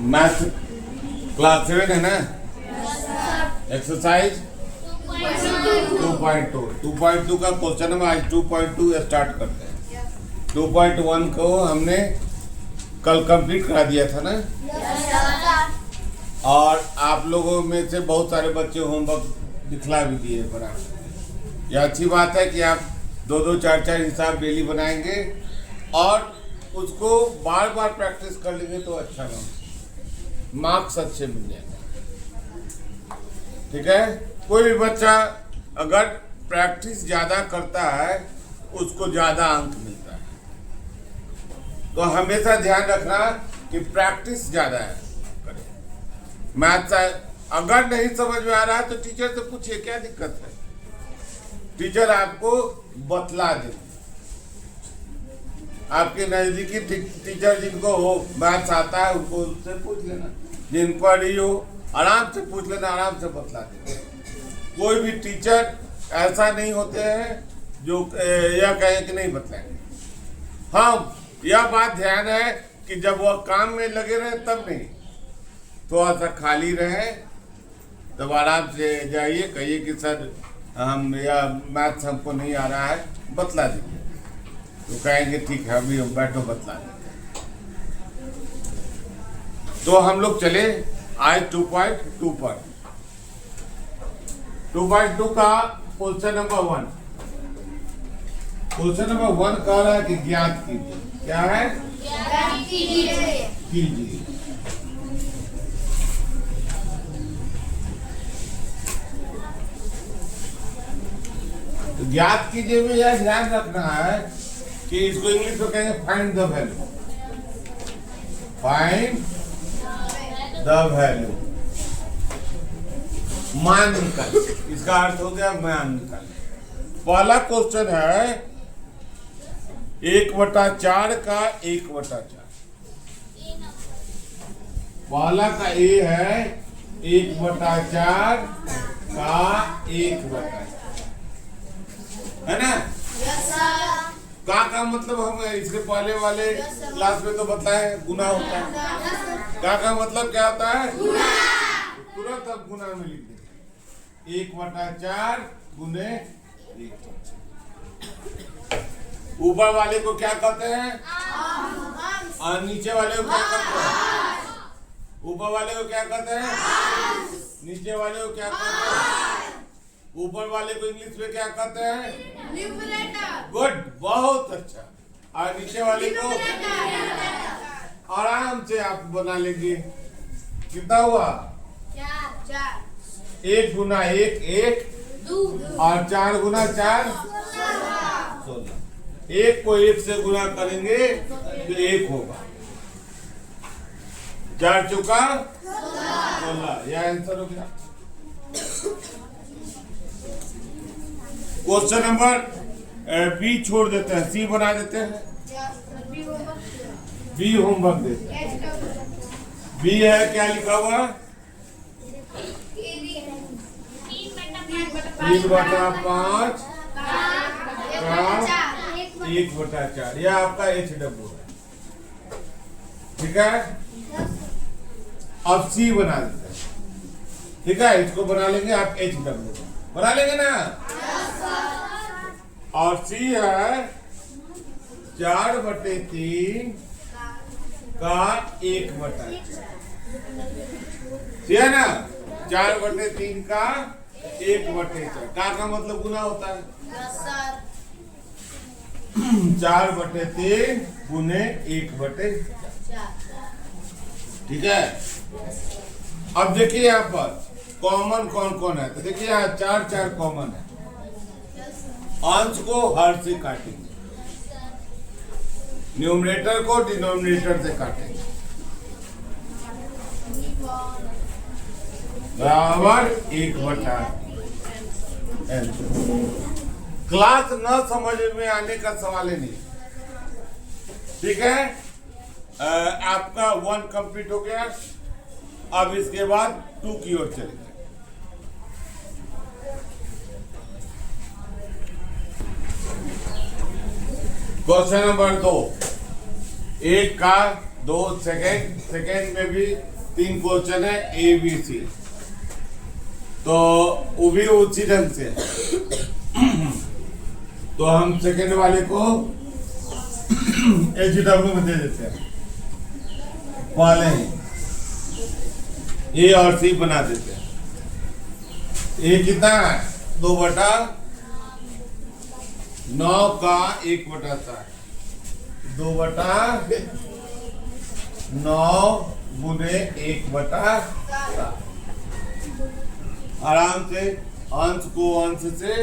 Math class 7 है ना। Exercise 2.2 का क्वेश्चन हम आज 2.2 स्टार्ट करते हैं। 2.1 को हमने कल कंप्लीट करा दिया था ना। और आप लोगों में से बहुत सारे बच्चे होमवर्क दिखला भी दिए बना। यह अच्छी बात है कि आप 2-2, 4-4 हिसाब डेली बनाएंगे और उसको बार बार प्रैक्टिस कर लेंगे तो अच्छा मार्क्स अच्छे मिल जाएंगे। ठीक है। कोई भी बच्चा अगर प्रैक्टिस ज़्यादा करता है उसको ज़्यादा अंक मिलता है। तो हमेशा ध्यान रखना कि प्रैक्टिस ज़्यादा है करें। मैथ अगर नहीं समझ में आ रहा है तो टीचर से पूछिए क्या दिक्कत है, टीचर आपको बतला देंगे। आपके नज़दीकी टीचर जिनको हो मैथ्स आता है उनको उससे पूछ लेना, जिन पर ही हो आराम से पूछ लेना, आराम से बतला देंगे। कोई भी टीचर ऐसा नहीं होते हैं जो यह कहें कि नहीं बतलाएंगे। हाँ, यह बात ध्यान है कि जब वह काम में लगे रहे तब नहीं, थोड़ा सा खाली रहे तब आराम से जाइए, कहिए कि सर हम या मैथ्स हमको नहीं आ रहा है, बतला दीजिए। तो कहेंगे ठीक है अभी हम बैठो बतला देंगे। तो हम लोग चले आज 2.2 पर। 2.2 का क्वेश्चन नंबर 1। क्वेश्चन नंबर 1 कह रहा है कि ज्ञात कीजिए। क्या है? ज्ञात कीजिए। तो ज्ञात कीजिए में यह ध्यान रखना है कि इसको इंग्लिश में कहेंगे find the value. Find the value, मान निकाल। इसका अर्थ हो गया मान निकाल। पहला क्वेश्चन है 1/4 का 1/4। पहला का ए है 1/4 का 1/4, है ना? का मतलब हम इसके पहले वाले क्लास में तो बताए गुना होता है। का मतलब क्या होता है? तुरंत अब गुना में लिख देंगे 1/4 गुने 1/4। ऊपर वाले को क्या कहते हैं? और नीचे वाले को क्या कहते हैं? ऊपर वाले को क्या कहते हैं? नीचे वाले को क्या कहते हैं? ऊपर वाले को इंग्लिश में क्या कहते हैं? न्यूमरेटर। गुड, बहुत अच्छा। और नीचे वाले को आराम से आप बना लेंगे। कितना हुआ? 4। 1 गुना 1 1 और 4 गुना 4 16। 1 को 1 से गुना करेंगे तो 1 होगा। 4 चौका 16। यह आंसर हो गया। क्वेश्चन नंबर बी छोड़ देते हैं, सी बना देते हैं। बी होमवर्क देते हैं। बी है क्या लिखा हुआ? 3/5 का 1/4। यह आपका HW है। ठीक है। अब सी बना देते हैं। ठीक है, इसको बना लेंगे आप HW बना लेंगे ना। और सी है 4/3 का 1/4। है ना? 4/3 का 1/4। का मतलब गुना होता है। 4/3 गुने 1/4। ठीक है। अब देखिए यहाँ पर कॉमन कौन कौन है। तो देखिए यहाँ 4 कॉमन है। अंश को हर से काटेंगे, न्यूमरेटर को डिनोमिनेटर से काटेंगे। बराबर 1/8। क्लास न समझ में आने का सवाल ही नहीं। ठीक है। आपका 1 कंप्लीट हो गया। अब इसके बाद 2 की ओर चलेंगे। Question number 2। एक का 2 सेकेंड में भी 3 क्वेश्चन है ABC, तो वो भी उसी ढंग से तो हम सेकेंड वाले को HW में दे देते हैं, वाले A और C बना देते हैं। A कितना है 2/9 का 1/7, 2/9 गुने 1/7। आराम से अंश को अंश से,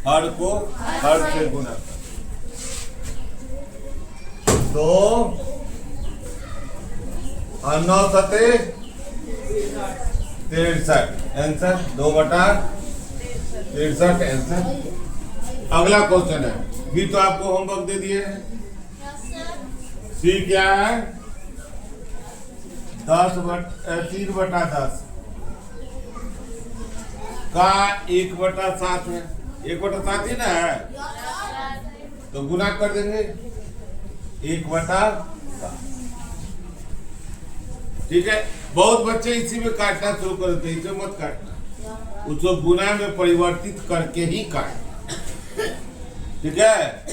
हर को हर से गुना कर 2 और 9 सते 63, आंसर 2/63 आंसर। अगला क्वेश्चन है, भी तो आपको होमवर्क दे दिए हैं। सी क्या है 3/10 का 1/7 है, 1/7 ही ना है, तो गुना कर देंगे 1/7। ठीक है, बहुत बच्चे इसी में काटना शुरू कर देते हैं, इसे मत काटना, उसको गुना में परिवर्तित करके ही काटना। ठीक है,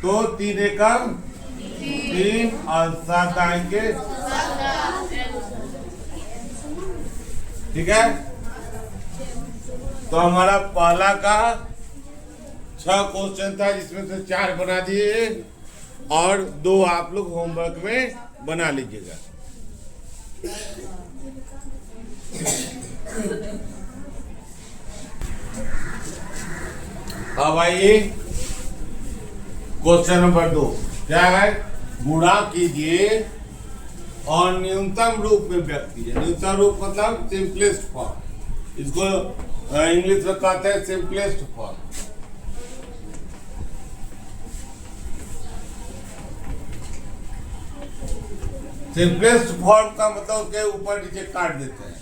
तो 3 एकम 3 और 7 आएंगे। ठीक है, तो हमारा पहला का 6 क्वेश्चन था, जिसमें से 4 बना दिए और 2 आप लोग होमवर्क में बना लीजिएगा। अब आइए क्वेश्चन नंबर 2, क्या है, गुणा कीजिए और न्यूनतम रूप में व्यक्त कीजिए। न्यूनतम रूप मतलब सिंपलेस्ट फॉर्म, इसको इंग्लिश में कहते हैं सिंपलेस्ट फॉर्म। सिंपलेस्ट फॉर्म का मतलब के ऊपर नीचे काट देते हैं,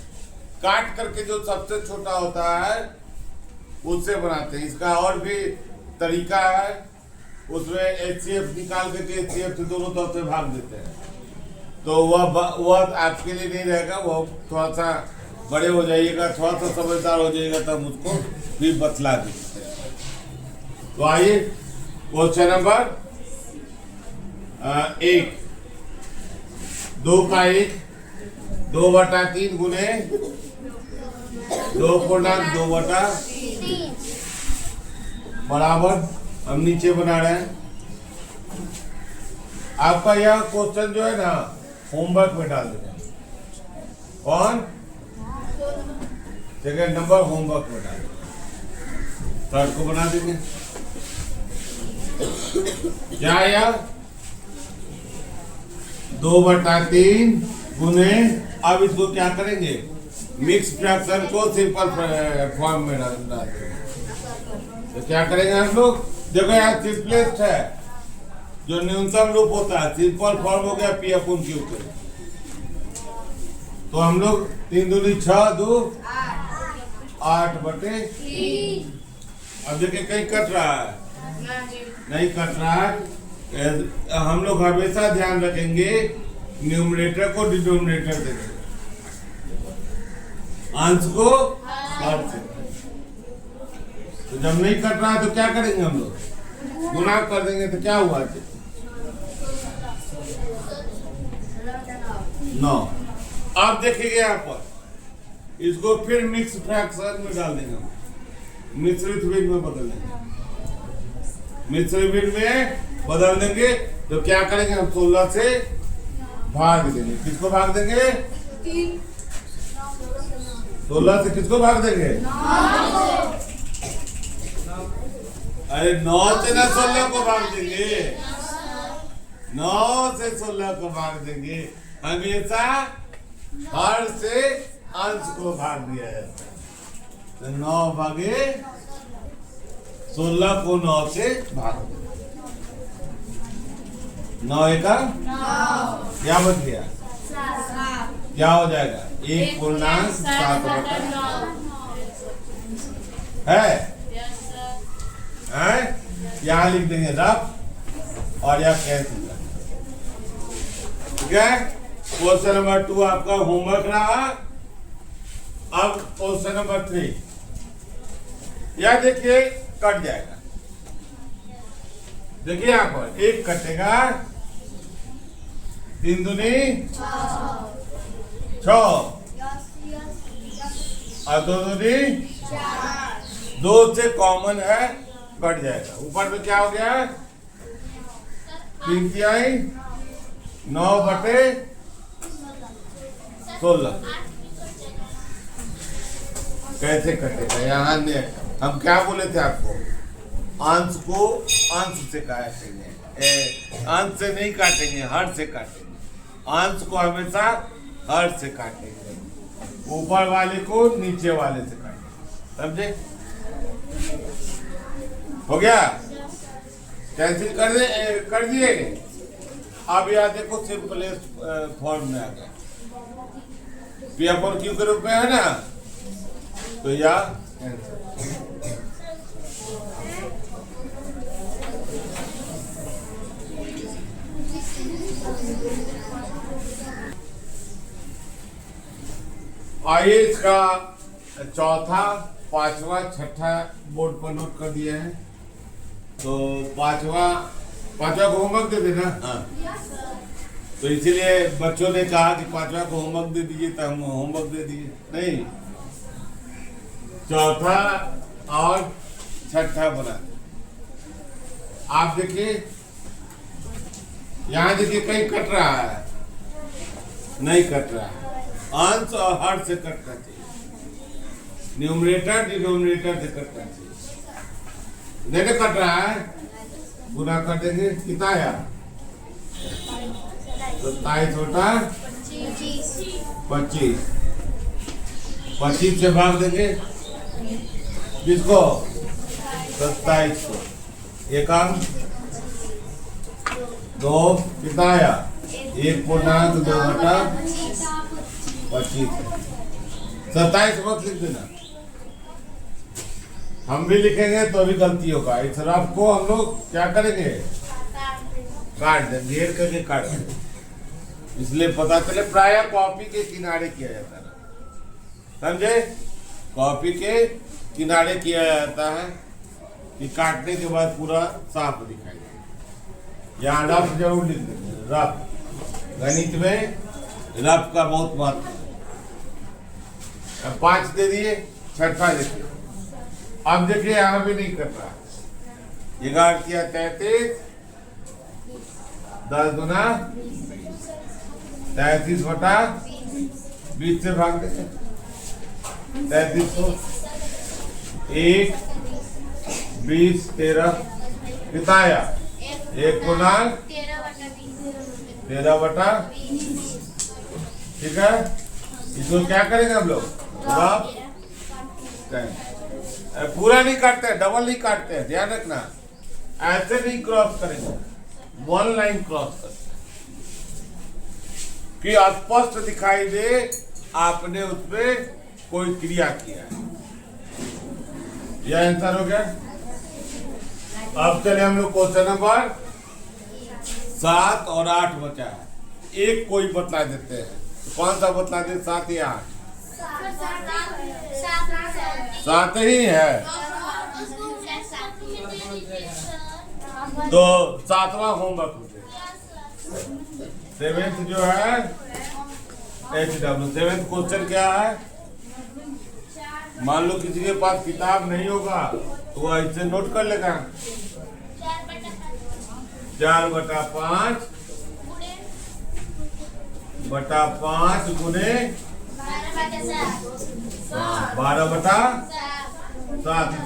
काट करके जो सबसे छोटा होता है उससे बनाते हैं। इसका और भी तरीका है, उसमें HCF निकाल करके HCF से दोनों तरफ से भाग देते हैं, तो वह आपके लिए नहीं रहेगा, वो थोड़ा सा बड़े हो जाइएगा, थोड़ा सा समझदार हो जाइएगा, तब उसको भी बतला देते हैं। तो आइए क्वेश्चन नंबर 1, 2 का 1 2/3 गुने 2/2 बराबर, हम नीचे बना रहे हैं। आपका यह क्वेश्चन जो है ना होमवर्क में डाल देंगे, कौन सेकेंड नंबर होमवर्क में डाल देंगे, थर्ड को बना देंगे। क्या यह 2/3 गुने, अब इसको क्या करेंगे, मिक्स फ्रैक्शन को सिंपल फॉर्म में डाल देंगे। तो क्या करेंगे हम लोग, देखो यहाँ सिंपलेस्ट है, जो न्यूनतम रूप होता है, सिंपल फॉर्म हो गया P/Q के, तो हम लोग 3 दूनी 6 2 8/3। अब देखिए कहीं कट रहा है, नहीं कट रहा है। हम लोग हमेशा ध्यान रखेंगे न्यूमरेटर को डिनोमिनेटर देंगे, अंश को हर से। तो जब नहीं कट रहा है तो क्या करेंगे हम लोग, गुणा कर देंगे, तो क्या हुआ 9। अब देखिए यहाँ पर, इसको फिर मिक्स फ्रैक्शन में डाल देंगे, हम मिश्रित भिन्न में बदल देंगे, मिश्रित भिन्न में बदल देंगे। तो क्या करेंगे हम 16 से भाग देंगे, किसको भाग देंगे, 16 से किसको भाग देंगे, अरे 9 से ना 16 को भाग देंगे, 9 से 16 को भाग देंगे। हमेशा हर से अंश को भाग दिया जाता है, तो 9 भागे 16 को 9 से भाग दो, 9 एका 9, क्या बच गया, क्या हो जाएगा, 1/7 है, यहाँ लिख देंगे रफ और यह कैंसिल कर। ठीक है, क्वेश्चन नंबर 2 आपका होमवर्क रहा। अब क्वेश्चन नंबर 3, यह देखिए कट जाएगा। देखिए यहाँ पर 1 कटेगा, 3 दूनी 6 और 2 दूनी 2 से कॉमन है, कट जाएगा। ऊपर में क्या हो गया, 3 तिहाई 9/16। कैसे कटेगा? यहाँ हम क्या बोले थे आपको, अंश को अंश से काटेंगे, अंश से नहीं काटेंगे, हर से काटेंगे। अंश को हमेशा हर से काटेंगे, ऊपर वाले को नीचे वाले से काटेंगे। समझे? हो गया? कैंसिल कर दिए। अब यह देखो सिंपलेस्ट फॉर्म में आ गया, पी अपॉन क्यू के रूप में है ना, तो यह आइए इसका चौथा, पांचवा, छठा बोर्ड पर नोट कर दिया है। तो पांचवा को होमवर्क दे देना। हाँ, तो इसीलिए बच्चों ने कहा कि पांचवा को होमवर्क दे दीजिए, तो हम होमवर्क दे दिए। नहीं, चौथा और छठा बना। आप देखिए, यहां देखिए कहीं कट रहा है, नहीं कट रहा है, अंश और हर से कटना चाहिए, न्यूमरेटर डिनोमिनेटर से कटना चाहिए। नहीं कट रहा है, गुना कर देंगे, कितना आया, 27 बटा 25, 25 से भाग देंगे किसको, 27 को। एक अंक 2, कितना आया, 1.2/25। 27 मत लिख देना, हम भी लिखेंगे तो भी गलती होगा। इस रफ को हम लोग क्या करेंगे, काट देंगे, घेर करके काट देंगे, इसलिए पता चले। प्राय कॉपी के किनारे किया जाता है, समझे? कॉपी के किनारे किया जाता है कि काटने के बाद पूरा साफ दिखाई दे। यहाँ रफ जरूर लिख देंगे, रफ। गणित में रफ का बहुत महत्व है। 5 दे दिए, छठा देखिए। अब देखिए यहाँ भी नहीं कर रहा, 11 किया 33, 10 दूना 33/20 से भाग देते, 33 को 1, 20, 13 कितना आया, 1/13/20। ठीक है, इसको क्या करेंगे हम लोग, पूरा नहीं काटते हैं, डबल नहीं काटते हैं, ध्यान रखना। ऐसे नहीं क्रॉस करेंगे, 1 लाइन क्रॉस करते कि स्पष्ट दिखाई दे आपने उसमें कोई क्रिया किया है। यह आंसर हो गया। अब चले हम लोग क्वेश्चन नंबर 7 और 8 बचा है। एक कोई बतला देते हैं, तो कौन सा बतला दे, 7 या 8? 7 ही है, तो 7वां होमवर्क हो गया। 7th जो है HW, 7th क्वेश्चन क्या है, मान लो किसी के पास किताब नहीं होगा तो वो ऐसे नोट कर लेगा, 4/5 गुने 12/7।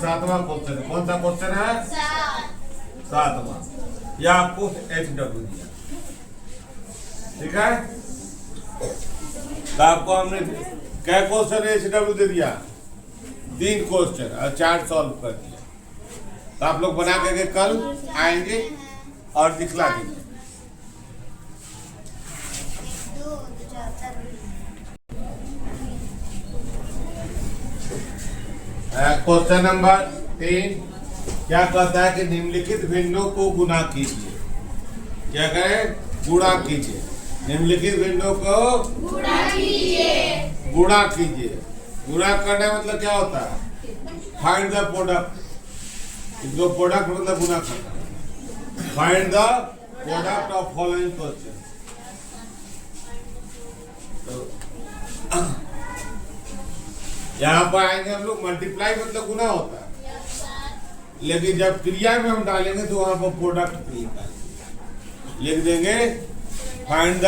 7वां क्वेश्चन, कौन सा क्वेश्चन है, 7वां। यह आपको HW दिया, ठीक है। तो आपको हमने क्या क्वेश्चन HW दे दिया, 3 क्वेश्चन और 4 सॉल्व कर दिया। तो आप लोग बना करके कल आएंगे और दिखला देंगे। क्वेश्चन नंबर 3 क्या कहता है कि निम्नलिखित भिन्नों को गुना कीजिए। क्या करें? गुणा कीजिए। निम्नलिखित भिन्नों को गुणा कीजिए। गुणा कीजिए। गुणा करने मतलब क्या होता है? Find the product. इसको प्रोडक्ट मतलब गुणा करना। Find the product of following question. तो यहाँ पर आएंगे हम लोग, मल्टीप्लाई मतलब गुना होता है, लेकिन जब क्रिया में हम डालेंगे तो वहां पर प्रोडक्ट लिख देंगे, फाइंड द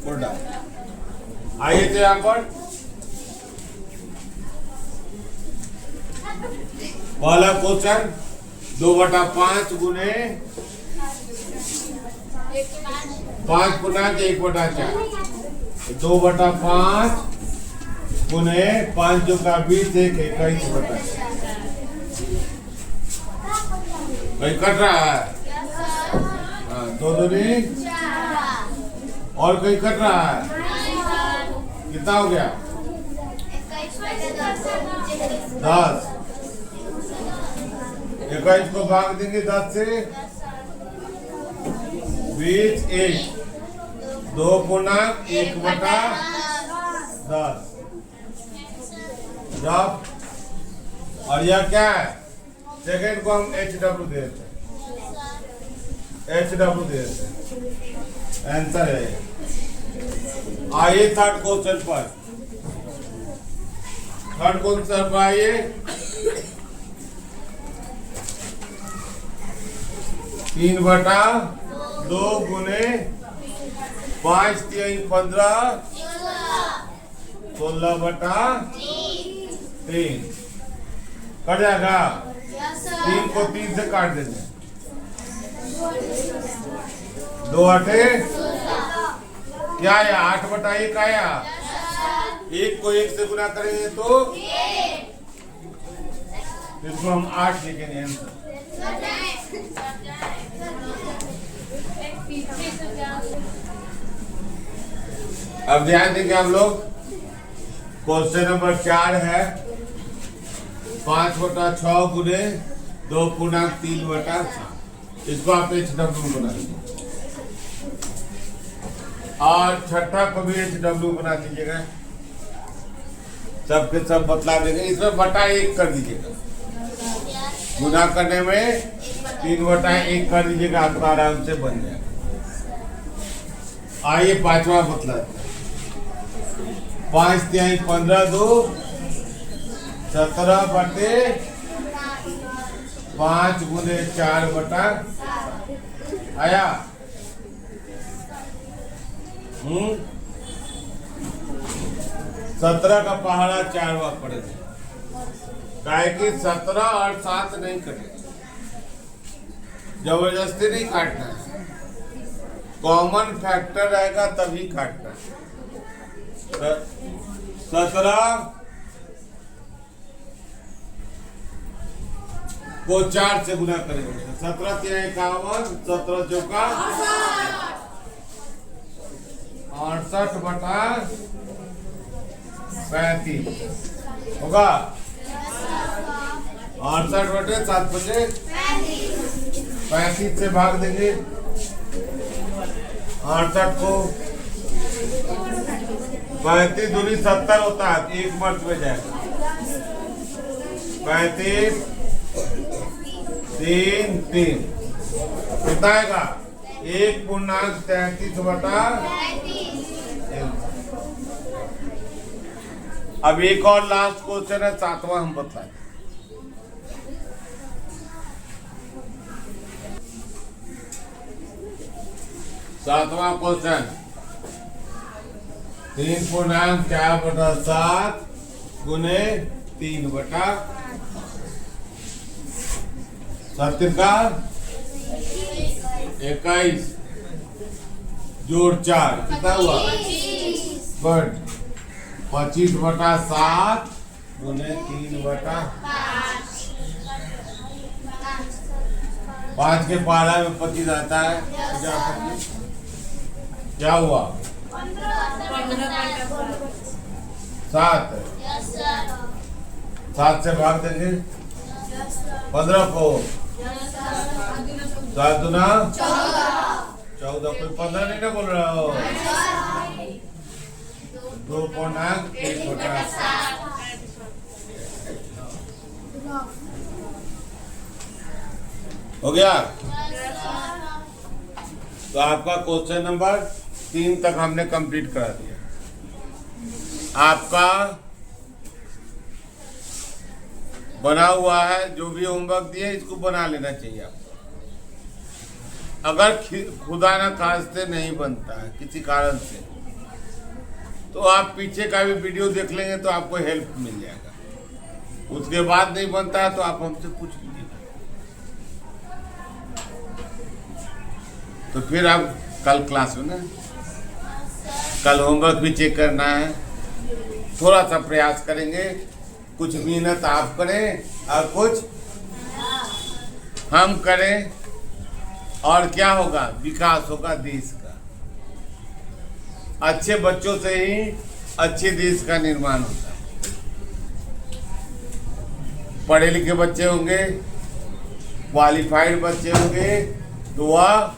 प्रोडक्ट। आइए तो यहाँ पर पहला क्वेश्चन 2/5 गुने 5 पूर्णांक 1/4। 2/5 गुने 5 जो का 20 एक 21/4। भाई कट रहा है? हाँ, 2 दूनी और कहीं कट रहा है? कितना हो गया? 10। 21 को भाग देंगे 10 से, 20 1। 2 पूर्णांक 1/10। जब और यह क्या है? सेकेंड को हम HW दे देते हैं। HW दे देते हैं। आंसर है। आइए थर्ड क्वेश्चन पर। थर्ड क्वेश्चन पर आइए। 3/2 गुने 5 3 15 16/3 कट जाएगा। 3 को 3 से काट देंगे। 2 8 क्या है? 8/1 आया। 1 को 1 से गुना करेंगे तो इसको हम 8 लिखेंगे आंसर। अब ध्यान देंगे हम लोग, क्वेश्चन नंबर 4 है 5/6 गुने 2 पूर्णांक 3/7। इसको आप HW बना लीजिए और छठा को भी HW बना दीजिएगा। सबके सब बतला देंगे। इसमें बटा 1 कर दीजिएगा। गुना करने में 3/1 कर दीजिएगा, आपका आराम से बन जाएगा। आइए पांचवा बतला। 5 3 15 2 17/5 गुने 4/7 आया। 17 का पहाड़ा 4 बार पड़ेगा। काहे कि 17 और 7 नहीं कटेगा, जबरदस्ती नहीं काटना है। कॉमन फैक्टर रहेगा तभी काटना है। 17 को 4 से गुना करेंगे। 17 3 51, 17 चौका 68/35 होगा। 68/7 35 से भाग देंगे। 68 को 35 दूनी 70 होता है, 1 मर्द में जाएगा। 35 3 3 कितना आएगा? 1 पूर्णांक 33/। अब एक और लास्ट क्वेश्चन है, 7वां हम बताएं। सातवां क्वेश्चन 3 पूर्णांक 4/7 गुने 3/7 का 21 जोड़ 4 कितना हुआ? 25/7 गुने 3/5 के पारा में 25 आता है। क्या हुआ? 7 7 से भाग देंगे। 15 को 7 दूना 14 14 कोई 15 नहीं ना बोल रहा हो। 2.1 हो गया। तो आपका क्वेश्चन नंबर 3 तक हमने कंप्लीट करा दिया। आपका बना हुआ है, जो भी होमवर्क दिए इसको बना लेना चाहिए आपको। अगर खुदा न खास्ते नहीं बनता है किसी कारण से, तो आप पीछे का भी वीडियो देख लेंगे तो आपको हेल्प मिल जाएगा। उसके बाद नहीं बनता है तो आप हमसे पूछ लीजिए। तो फिर आप कल क्लास में ना, कल होमवर्क भी चेक करना है। थोड़ा सा प्रयास करेंगे, कुछ मेहनत आप करें और कुछ हम करें, और क्या होगा, विकास होगा देश का। अच्छे बच्चों से ही अच्छे देश का निर्माण होता है। पढ़े लिखे बच्चे होंगे, क्वालिफाइड बच्चे होंगे, तो वह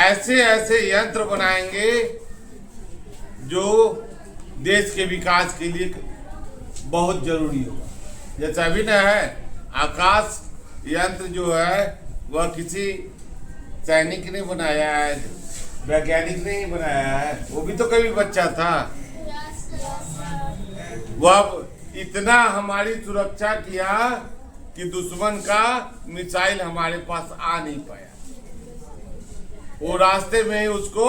ऐसे ऐसे यंत्र बनाएंगे जो देश के विकास के लिए बहुत जरूरी होगा। जैसा अभी न है, आकाश यंत्र जो है वह किसी सैनिक ने बनाया है, वैज्ञानिक ने ही बनाया है, वो भी तो कभी बच्चा था। वह इतना हमारी सुरक्षा किया कि दुश्मन का मिसाइल हमारे पास आ नहीं पाया। वो रास्ते में ही उसको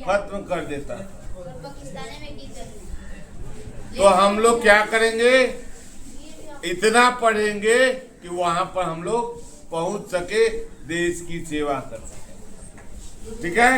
खत्म कर देता। तो हम लोग क्या करेंगे, इतना पढ़ेंगे कि वहां पर हम लोग पहुंच सके, देश की सेवा कर सके। ठीक है।